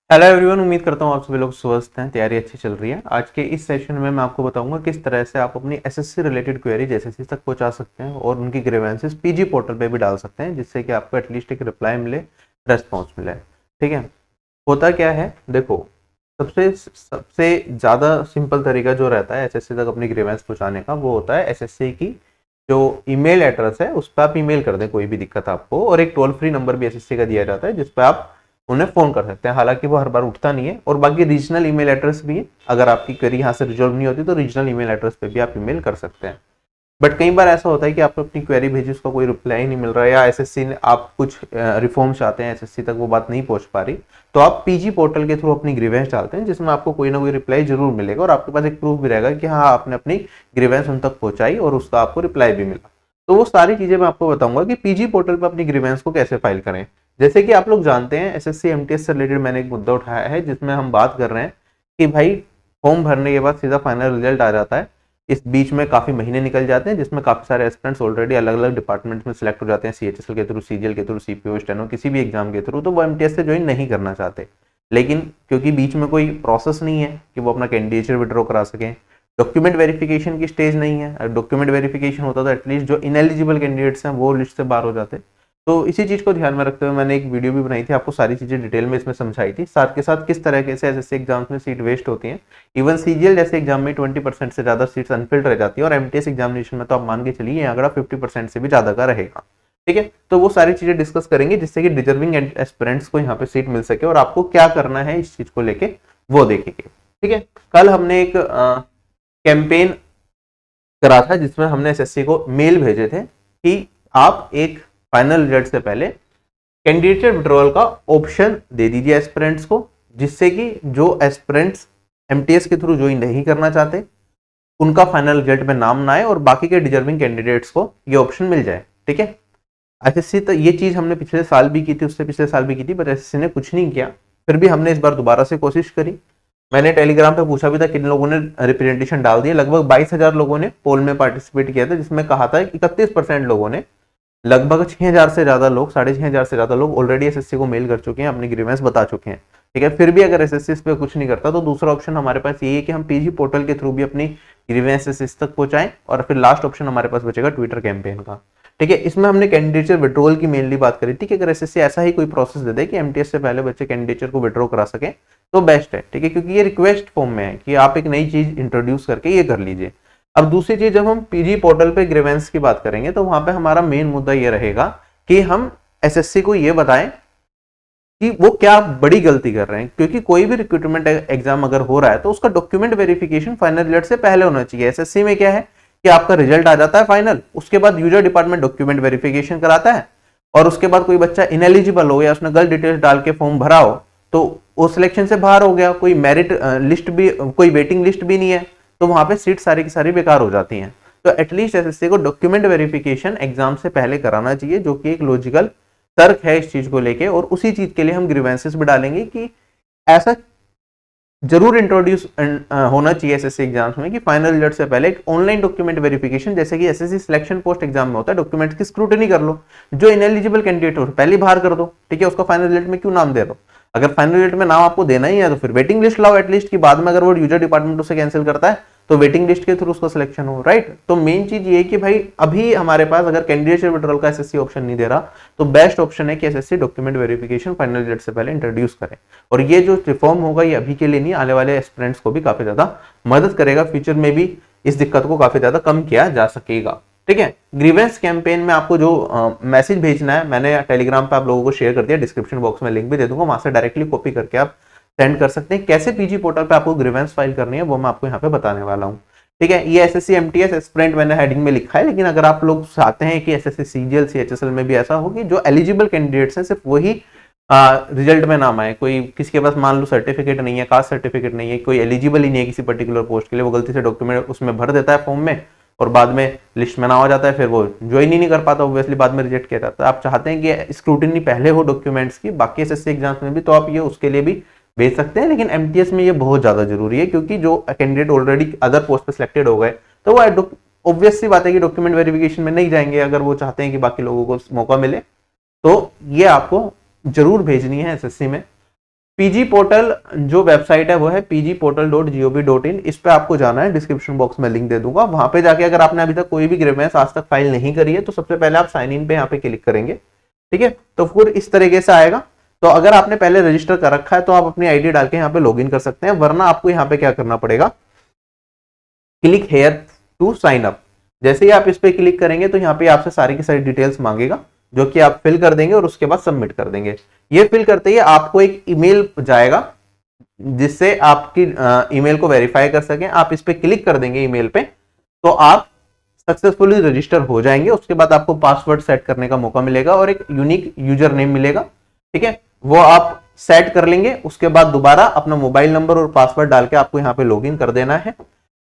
Hello everyone, उम्मीद करता हूँ आप सभी लोग स्वस्थ हैं, तैयारी अच्छी चल रही है। आज के इस सेशन में मैं आपको बताऊंगा किस तरह से आप अपनी एसएससी रिलेटेड क्वेरीज एसएससी तक पहुंचा सकते हैं और उनकी ग्रीवेंसेस पीजी पोर्टल पे भी डाल सकते हैं, जिससे कि आपको एटलीस्ट एक रिप्लाई मिले, रेस्पॉन्स मिले। ठीक है, होता क्या है, देखो, सबसे सबसे ज़्यादा सिंपल तरीका जो रहता है एसएससी तक अपनी ग्रीवेंस पहुँचाने का, वो होता है एसएससी की जो ईमेल एड्रेस है उस पर आप ईमेल कर दें कोई भी दिक्कत आपको, और एक टोल फ्री नंबर भी एसएससी का दिया जाता है जिस पर आप उन्हें फोन कर सकते हैं। हालांकि वो हर बार उठता नहीं है, और बाकी रीजनल ईमेल एड्रेस भी है, अगर आपकी क्वेरी यहाँ से रिजॉल्व नहीं होती तो रीजनल ईमेल एड्रेस पे भी आप ईमेल कर सकते हैं। बट कई बार ऐसा होता है कि आपको अपनी क्वेरी भेजी, उसका कोई रिप्लाई नहीं मिल रहा है, या एसएससी ने आप कुछ रिफॉर्म चाहते हैं, एसएससी तक वो बात नहीं पहुंच पा रही, तो आप पीजी पोर्टल के थ्रू अपनी ग्रीवेंस डालते हैं, जिसमें आपको कोई ना कोई रिप्लाई जरूर मिलेगा और आपके पास एक प्रूफ भी रहेगा कि हाँ, आपने अपनी ग्रीवेंस उन तक पहुंचाई और उसका आपको रिप्लाई भी मिला। तो वो सारी चीजें मैं आपको बताऊंगा कि पीजी पोर्टल पर अपनी ग्रीवेंस को कैसे फाइल करें। जैसे कि आप लोग जानते हैं, एसएससी एमटीएस से रिलेटेड मैंने एक मुद्दा उठाया है जिसमें हम बात कर रहे हैं कि भाई फॉर्म भरने के बाद सीधा फाइनल रिजल्ट आ जाता है। इस बीच में काफी महीने निकल जाते हैं, जिसमें काफी सारे एस्पिरेंट्स ऑलरेडी अलग अलग डिपार्टमेंट्स में सिलेक्ट हो जाते हैं, सीएचएसएल के थ्रू, सीजीएल के थ्रू, सीपीओ, स्टेनो, किसी भी एग्जाम के थ्रू, तो वो एमटीएस से ज्वाइन नहीं करना चाहते। लेकिन क्योंकि बीच में कोई प्रोसेस नहीं है कि वो अपना कैंडिडेचर विड्रॉ करा सकें, डॉक्यूमेंट वेरिफिकेशन की स्टेज नहीं है, डॉक्यूमेंट वेरिफिकेशन होता तो एटलीस्ट जो इनएलिजिबल कैंडिडेट्स हैं वो लिस्ट से बाहर हो जाते। तो इसी चीज को ध्यान में रखते हुए मैंने एक वीडियो भी बनाई थी, आपको सारी चीजें डिटेल में इसमें समझाई थी, साथ के साथ किस तरीके से एसएससी एग्जाम्स में सीट वेस्ट होती हैं। इवन सीजीएल जैसे एग्जाम में 20% से ज्यादा सीट्स अनफिल्ड रह जाती है, और एमटीएस एग्जामिनेशन में तो आप मान के चलिए आंकड़ा 50% से भी ज्यादा का रहेगा। ठीक है, तो वो सारी चीजें डिस्कस करेंगे जिससे कि डिजर्विंग एस्पिरेंट्स को यहाँ पे सीट मिल सके, और आपको क्या करना है इस चीज को लेके वो देखेंगे। ठीक है, कल हमने एक कैंपेन करा था जिसमें हमने एसएससी को मेल भेजे थे कि आप एक फाइनल रिजल्ट से पहले कैंडिडेट विड्रॉल का ऑप्शन दे दीजिए एस्पिरेंट्स को, जिससे कि जो एस्पिरेंट्स एमटीएस के थ्रू ज्वाइन नहीं करना चाहते उनका फाइनल रिजल्ट में नाम ना आए और बाकी के डिजर्विंग कैंडिडेट्स को ये ऑप्शन मिल जाए। ठीक है, एसएससी तो ये चीज हमने पिछले साल भी की थी, उससे पिछले साल भी की थी, पर एसएससी ने कुछ नहीं किया। फिर भी हमने इस बार दोबारा से कोशिश करी। मैंने टेलीग्राम पे पूछा भी था किन लोगों ने रिप्रेजेंटेशन डाल दिया। लगभग 22,000 लोगों ने पोल में पार्टिसिपेट किया था, जिसमें कहा था 31% लोगों ने, लगभग 6,000 से ज्यादा लोग, 6,500 से ज्यादा लोग ऑलरेडी एसएससी को मेल कर चुके हैं, अपनी ग्रीवेंस बता चुके हैं। ठीक है, फिर भी अगर एसएससी इस पे कुछ नहीं करता तो दूसरा ऑप्शन हमारे पास ये है कि हम पीजी पोर्टल के थ्रू भी अपनी ग्रीवेंस एसएससी तक पहुंचाएं, और फिर लास्ट ऑप्शन हमारे पास बचेगा ट्विटर कैंपेन का। ठीक है, इसमें हमने कैंडिडेचर विड्रॉल की मेनली बात करी थी कि अगर एसएससी ऐसा ही कोई प्रोसेस दे दे कि एमटीएस से पहले बच्चे कैंडिडेचर को विड्रॉ करा सके तो बेस्ट है। ठीक है, क्योंकि ये रिक्वेस्ट फॉर्म में है कि आप एक नई चीज इंट्रोड्यूस करके ये कर लीजिए। अब दूसरी चीज, जब हम पीजी पोर्टल पे ग्रीवेंस की बात करेंगे तो वहां पे हमारा मेन मुद्दा ये रहेगा कि हम एसएससी को ये बताएं कि वो क्या बड़ी गलती कर रहे हैं, क्योंकि कोई भी रिक्रूटमेंट एग्जाम अगर हो रहा है तो उसका डॉक्यूमेंट वेरिफिकेशन फाइनल रिजल्ट से पहले होना चाहिए। एसएससी में क्या है कि आपका रिजल्ट आ जाता है फाइनल, उसके बाद यूजर डिपार्टमेंट डॉक्यूमेंट वेरिफिकेशन कराता है, और उसके बाद कोई बच्चा इनएलिजिबल हो या उसने गलत डिटेल्स डाल के फॉर्म भरा हो तो वो सिलेक्शन से बाहर हो गया, कोई मेरिट लिस्ट भी, कोई वेटिंग लिस्ट भी नहीं है, तो वहां पे सीट सारी की सारी बेकार हो जाती हैं। तो एटलीस्ट एसएससी को डॉक्यूमेंट वेरिफिकेशन एग्जाम से पहले कराना चाहिए, जो कि एक लॉजिकल तर्क है इस चीज को लेके, और उसी चीज के लिए हम ग्रीवेंसेस भी डालेंगे कि ऐसा जरूर इंट्रोड्यूस होना चाहिए एसएससी एग्जाम्स में कि फाइनल रिजल्ट से पहले एक ऑनलाइन डॉक्यूमेंट वेरिफिकेशन, जैसे कि एसएससी सिलेक्शन पोस्ट एग्जाम में होता है, डॉक्यूमेंट्स की स्क्रूटनी कर लो, जो इनएलिजिबल कैंडिडेट हो पहले बाहर कर दो। ठीक है, उसका फाइनल रिजल्ट में क्यों नाम दे रहे हो? अगर फाइनल रिजल्ट में नाम आपको देना ही है तो फिर वेटिंग लिस्ट लाओ एटलीस्ट, कि बाद में अगर वो यूजर डिपार्टमेंट उसे कैंसिल करता है तो वेटिंग लिस्ट के थ्रू उसका सिलेक्शन हो। राइट, तो मेन चीज ये है कि भाई अभी हमारे पास अगर कैंडिडेट विड्रॉल का एसएससी ऑप्शन नहीं दे रहा तो बेस्ट ऑप्शन है कि SSC document verification final result से पहले इंट्रोड्यूस करें। और ये जो रिफॉर्म होगा ये अभी के लिए नहीं, आने वाले एस्पिरेंट्स को भी काफी ज्यादा मदद करेगा, फ्यूचर में भी इस दिक्कत को काफी ज्यादा कम किया जा सकेगा। ठीक है, ग्रीवेंस कैंपेन में आपको जो मैसेज भेजना है मैंने टेलीग्राम पे आप लोगों को शेयर कर दिया, डिस्क्रिप्शन बॉक्स में लिंक भी दे दूंगा, वहां से डायरेक्टली कॉपी करके आप सेंड कर सकते हैं। कैसे पीजी पोर्टल पे आपको ग्रीवेंस फाइल करनी है वो मैं आपको यहाँ पे बताने वाला हूँ। ठीक है, ये एसएससी एमटीएस एस्पिरेंट मैंने हेडिंग में लिखा है, लेकिन अगर आप लोग चाहते हैं कि एसएससी सीजीएल सीएचएसएल में भी ऐसा हो कि जो एलिजिबल कैंडिडेट्स हैं सिर्फ वही रिजल्ट में नाम आए, कोई किसी के पास मान लो सर्टिफिकेट नहीं है, कास्ट सर्टिफिकेट नहीं है, कोई एलिजिबल ही नहीं है किसी पर्टिकुलर पोस्ट के लिए, वो गलती से डॉक्यूमेंट उसमें भर देता है फॉर्म में और बाद में लिस्ट में नाम आ जाता है, फिर वो ज्वाइन ही नहीं कर पाता, ऑब्वियसली बाद में रिजेक्ट किया जाता है। आप चाहते हैं कि स्क्रूटिनी पहले हो डॉक्यूमेंट्स की बाकी एसएससी एग्जाम्स में भी, तो आप ये उसके लिए भी भेज सकते हैं, लेकिन एमटीएस में ये बहुत ज्यादा जरूरी है, क्योंकि जो कैंडिडेट ऑलरेडी अदर पोस्ट पे सिलेक्टेड हो गए तो वो ऑब्वियस सी बात है कि डॉक्यूमेंट वेरिफिकेशन में नहीं जाएंगे अगर वो चाहते हैं कि बाकी लोगों को मौका मिले। तो ये आपको जरूर भेजनी है एसएससी में। पीजी पोर्टल जो वेबसाइट है वो है pgportal.gov.in। इस पे आपको जाना है, डिस्क्रिप्शन बॉक्स में लिंक दे दूंगा। वहां पे जाके अगर आपने अभी तक कोई भी ग्रीवेंस आज तक फाइल नहीं करी है तो सबसे पहले आप साइन इन पे यहाँ पे क्लिक करेंगे, ठीक है। तो फिर इस तरीके से आएगा। तो अगर आपने पहले रजिस्टर कर रखा है तो आप अपनी आईडी डाल के यहाँ पे लॉग इन कर सकते हैं, वरना आपको यहाँ पे क्या करना पड़ेगा, click here to sign up. जैसे ही आप इस पे क्लिक करेंगे तो यहाँ पे आपसे सारी की सारी डिटेल्स मांगेगा, जो कि आप फिल कर देंगे और उसके बाद सबमिट कर देंगे। ये फिल करते ही आपको एक ईमेल जाएगा जिससे आपकी ईमेल को वेरीफाई कर सकें। आप इस पे क्लिक कर देंगे ईमेल पे तो आप सक्सेसफुली रजिस्टर हो जाएंगे। उसके बाद आपको पासवर्ड सेट करने का मौका मिलेगा और एक यूनिक यूजर नेम मिलेगा, ठीक है, वो आप सेट कर लेंगे। उसके बाद दोबारा अपना मोबाइल नंबर और पासवर्ड डाल के आपको यहाँ पे लॉगिन कर देना है।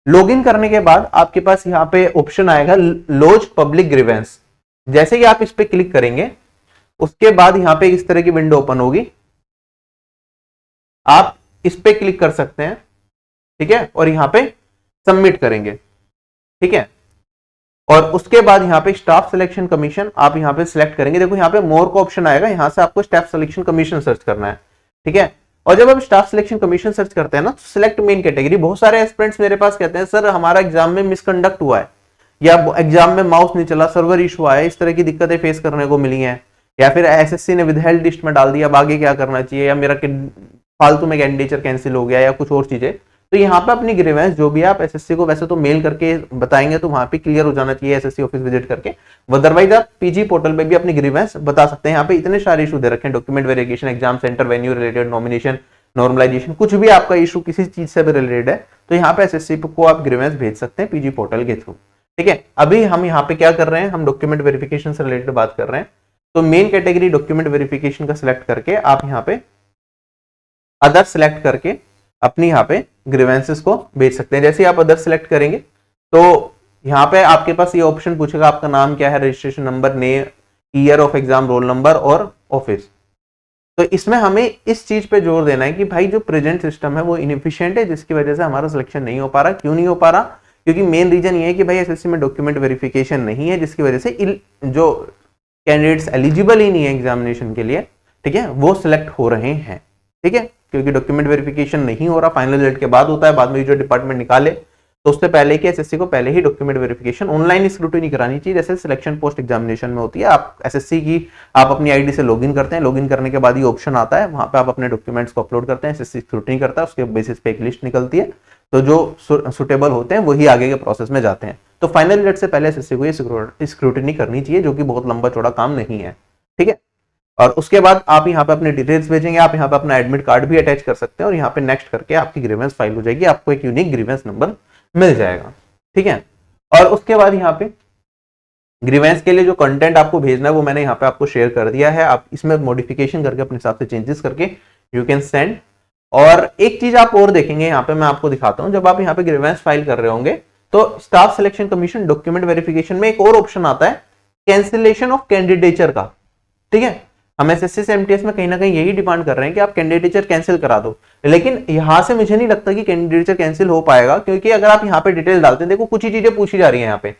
लॉगिन करने के बाद आपके पास यहाँ पे ऑप्शन आएगा लॉज पब्लिक ग्रीवेंस। जैसे ही आप इस पे क्लिक करेंगे उसके बाद यहाँ पे इस तरह की विंडो ओपन होगी, आप इस पे क्लिक कर सकते हैं, ठीक है, और यहाँ पे सबमिट करेंगे, ठीक है। और उसके बाद यहाँ पे स्टाफ सिलेक्शन कमीशन आप यहाँ पे सिलेक्ट करेंगे। देखो यहाँ पे मोर का ऑप्शन आएगा, यहाँ से आपको स्टाफ सिलेक्शन कमीशन सर्च करना है, ठीक है। और जब आप स्टाफ सिलेक्शन कमीशन सर्च करते हैं ना तो सिलेक्ट मेन कैटेगरी। बहुत सारे एस्पिरेंट्स मेरे पास कहते हैं सर हमारा एग्जाम में मिसकंडक्ट हुआ है, या एग्जाम में माउस नहीं चला, सर्वर इशू आया, इस तरह की दिक्कतें फेस करने को मिली हैं, या फिर एसएससी ने विदहेल्ड लिस्ट में डाल दिया, अब आगे क्या करना चाहिए, या मेरा फालतू में कैंडिडेचर कैंसिल हो गया, या कुछ और चीजें। तो यहाँ पे अपनी ग्रीवेंस जो भी आप एसएससी को वैसे तो मेल करके बताएंगे तो वहां पे क्लियर हो जाना चाहिए एसएससी ऑफिस विजिट करके। अदरवाइज आप पीजी पोर्टल पे भी अपनी ग्रीवेंस बता सकते हैं। यहाँ पे इतने सारे इशू दे रखे हैं, document verification, exam centre venue related, nomination, normalisation, कुछ भी आपका इशू किसी चीज से भी रिलेटेड है तो यहाँ पे एसएससी को आप ग्रीवेंस भेज सकते हैं पीजी पोर्टल के थ्रू, ठीक है। अभी हम यहाँ पे क्या कर रहे हैं, हम डॉक्यूमेंट वेरिफिकेशन से रिलेटेड बात कर रहे हैं। तो मेन कैटेगरी डॉक्यूमेंट वेरिफिकेशन का सिलेक्ट करके आप यहाँ पे अदर सिलेक्ट करके अपनी यहाँ पे ग्रीवेंसेस को भेज सकते हैं। जैसे आप अदर सिलेक्ट करेंगे तो यहाँ पे आपके पास ये ऑप्शन पूछेगा आपका नाम क्या है, registration number, name, year of exam, roll number और ऑफिस। तो इसमें हमें इस चीज पे जोर देना है कि भाई जो प्रेजेंट सिस्टम है वो इनएफिशिएंट है, जिसकी वजह से हमारा सिलेक्शन नहीं हो पा रहा। क्यों नहीं हो पा रहा, क्योंकि मेन रीजन ये है कि भाई एसएससी में डॉक्यूमेंट वेरिफिकेशन नहीं है, जिसकी वजह से जो कैंडिडेट्स एलिजिबल ही नहीं है एग्जामिनेशन के लिए, ठीक है, वो सिलेक्ट हो रहे हैं, ठीक है। क्योंकि डॉक्यूमेंट वेरिफिकेशन नहीं हो रहा, फाइनल रिजल्ट के बाद होता है, बाद में जो डिपार्टमेंट निकाले तो उससे पहले कि एसएससी को पहले ही डॉक्यूमेंट वेरिफिकेशन ऑनलाइन स्क्रूटिनी करानी चाहिए, जैसे सिलेक्शन पोस्ट एग्जामिनेशन में होती है। आप एसएससी की आप अपनी आईडी से लॉगिन करते हैं, लॉगिन करने के बाद ये ऑप्शन आता है, वहां पे आप अपने डॉक्यूमेंट्स को अपलोड करते हैं, एसएससी स्क्रूटिनी करता है, उसके बेसिस पे एक लिस्ट निकलती है, तो जो सुटेबल होते हैं वही आगे के प्रोसेस में जाते हैं। तो फाइनल रिजल्ट से पहले एसएससी को ये स्क्रूटिनी करनी चाहिए, जो कि बहुत लंबा चौड़ा काम नहीं है, ठीक है। और उसके बाद आप यहाँ पे अपने डिटेल्स भेजेंगे, आप यहाँ पे अपना एडमिट कार्ड भी अटैच कर सकते हैं और यहाँ पे नेक्स्ट करके आपकी ग्रीवेंस फाइल हो जाएगी, आपको एक यूनिक ग्रीवेंस नंबर मिल जाएगा, ठीक है। और उसके बाद यहाँ पे ग्रीवेंस के लिए जो कंटेंट आपको भेजना है वो मैंने यहाँ पे आपको शेयर कर दिया है। आप इसमें मॉडिफिकेशन करके अपने हिसाब से चेंजेस करके यू कैन सेंड। और एक चीज आप और देखेंगे यहाँ पे, मैं आपको दिखाता हूँ, जब आप यहाँ पे ग्रीवेंस फाइल कर रहे होंगे तो staff selection commission document verification में एक और ऑप्शन आता है कैंसिलेशन ऑफ कैंडिडेचर का, ठीक है। हम एसएससी से एमटीएस में कहीं ना कहीं यही डिमांड कर रहे हैं कि आप कैंडिडेचर कैंसिल करा दो, लेकिन यहां से मुझे नहीं लगता कि कैंडिडेचर कैंसिल हो पाएगा, क्योंकि अगर आप यहाँ पे डिटेल डालते हैं, देखो कुछ ही चीजें पूछी जा रही है यहाँ पे,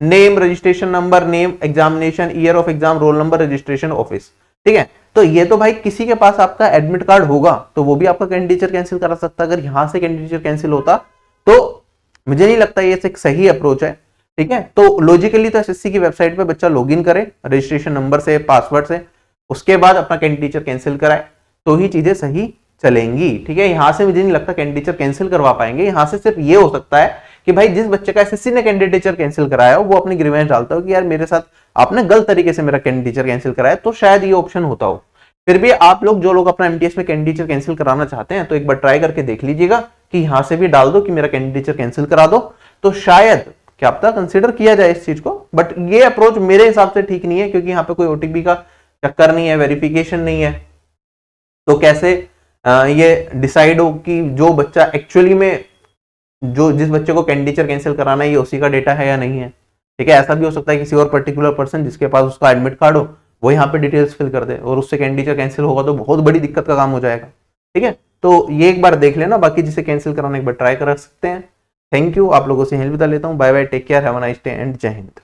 name, registration number, name, examination, year of exam, roll number, registration, office, ठीक है। तो ये तो भाई किसी के पास आपका एडमिट कार्ड होगा तो वो भी आपका कैंडिडेचर कैंसिल करा सकता है। अगर यहां से कैंडिडेचर कैंसिल होता तो मुझे नहीं लगता ये एक सही अप्रोच है, ठीक है। तो लॉजिकली तो एसएससी की वेबसाइट पे बच्चा लॉगिन करे रजिस्ट्रेशन नंबर से, पासवर्ड से, उसके बाद अपना कैंडिडेचर कैंसिल कराए तो ही चीजें सही चलेंगी, ठीक है। यहां से मुझे नहीं लगता कैंडिडेचर कैंसिल करवा पाएंगे। यहां से सिर्फ ये हो सकता है कि भाई जिस बच्चे का एसएससी ने कैंडिडेचर कैंसिल कराया हो वो अपनी ग्रीवेंस डालता हो कि यार मेरे साथ आपने गलत तरीके से मेरा कैंडिडेचर कैंसिल कराया, तो शायद ये ऑप्शन होता हो। फिर भी आप लोग जो लोग अपना एमटीएस में कैंडिडेचर कैंसिल कराना चाहते हैं तो एक बार ट्राई करके देख लीजिएगा कि यहां से भी डाल दो कि मेरा कैंडिडेचर कैंसिल करा दो, तो शायद क्या पता कंसीडर किया जाए इस चीज को। बट ये अप्रोच मेरे हिसाब से ठीक नहीं है, क्योंकि यहाँ पे कोई ओटीपी का चक्कर नहीं है, वेरिफिकेशन नहीं है, तो कैसे ये डिसाइड हो कि जो बच्चा एक्चुअली में जिस बच्चे को कैंडिडेचर कैंसिल कराना है ये उसी का डेटा है या नहीं है, ठीक है। ऐसा भी हो सकता है किसी और पर्टिकुलर पर्सन जिसके पास उसका एडमिट कार्ड हो वो यहाँ पे डिटेल्स फिल कर दे और उससे कैंडिडेचर कैंसिल होगा तो बहुत बड़ी दिक्कत का काम हो जाएगा, ठीक है। तो ये एक बार देख लेना, बाकी जिसे कैंसिल कराना एक बार ट्राई कर सकते हैं। थैंक यू, आप लोगों से हेल्प बता लेता हूँ। Bye bye, take care, have a nice day and Jai Hind.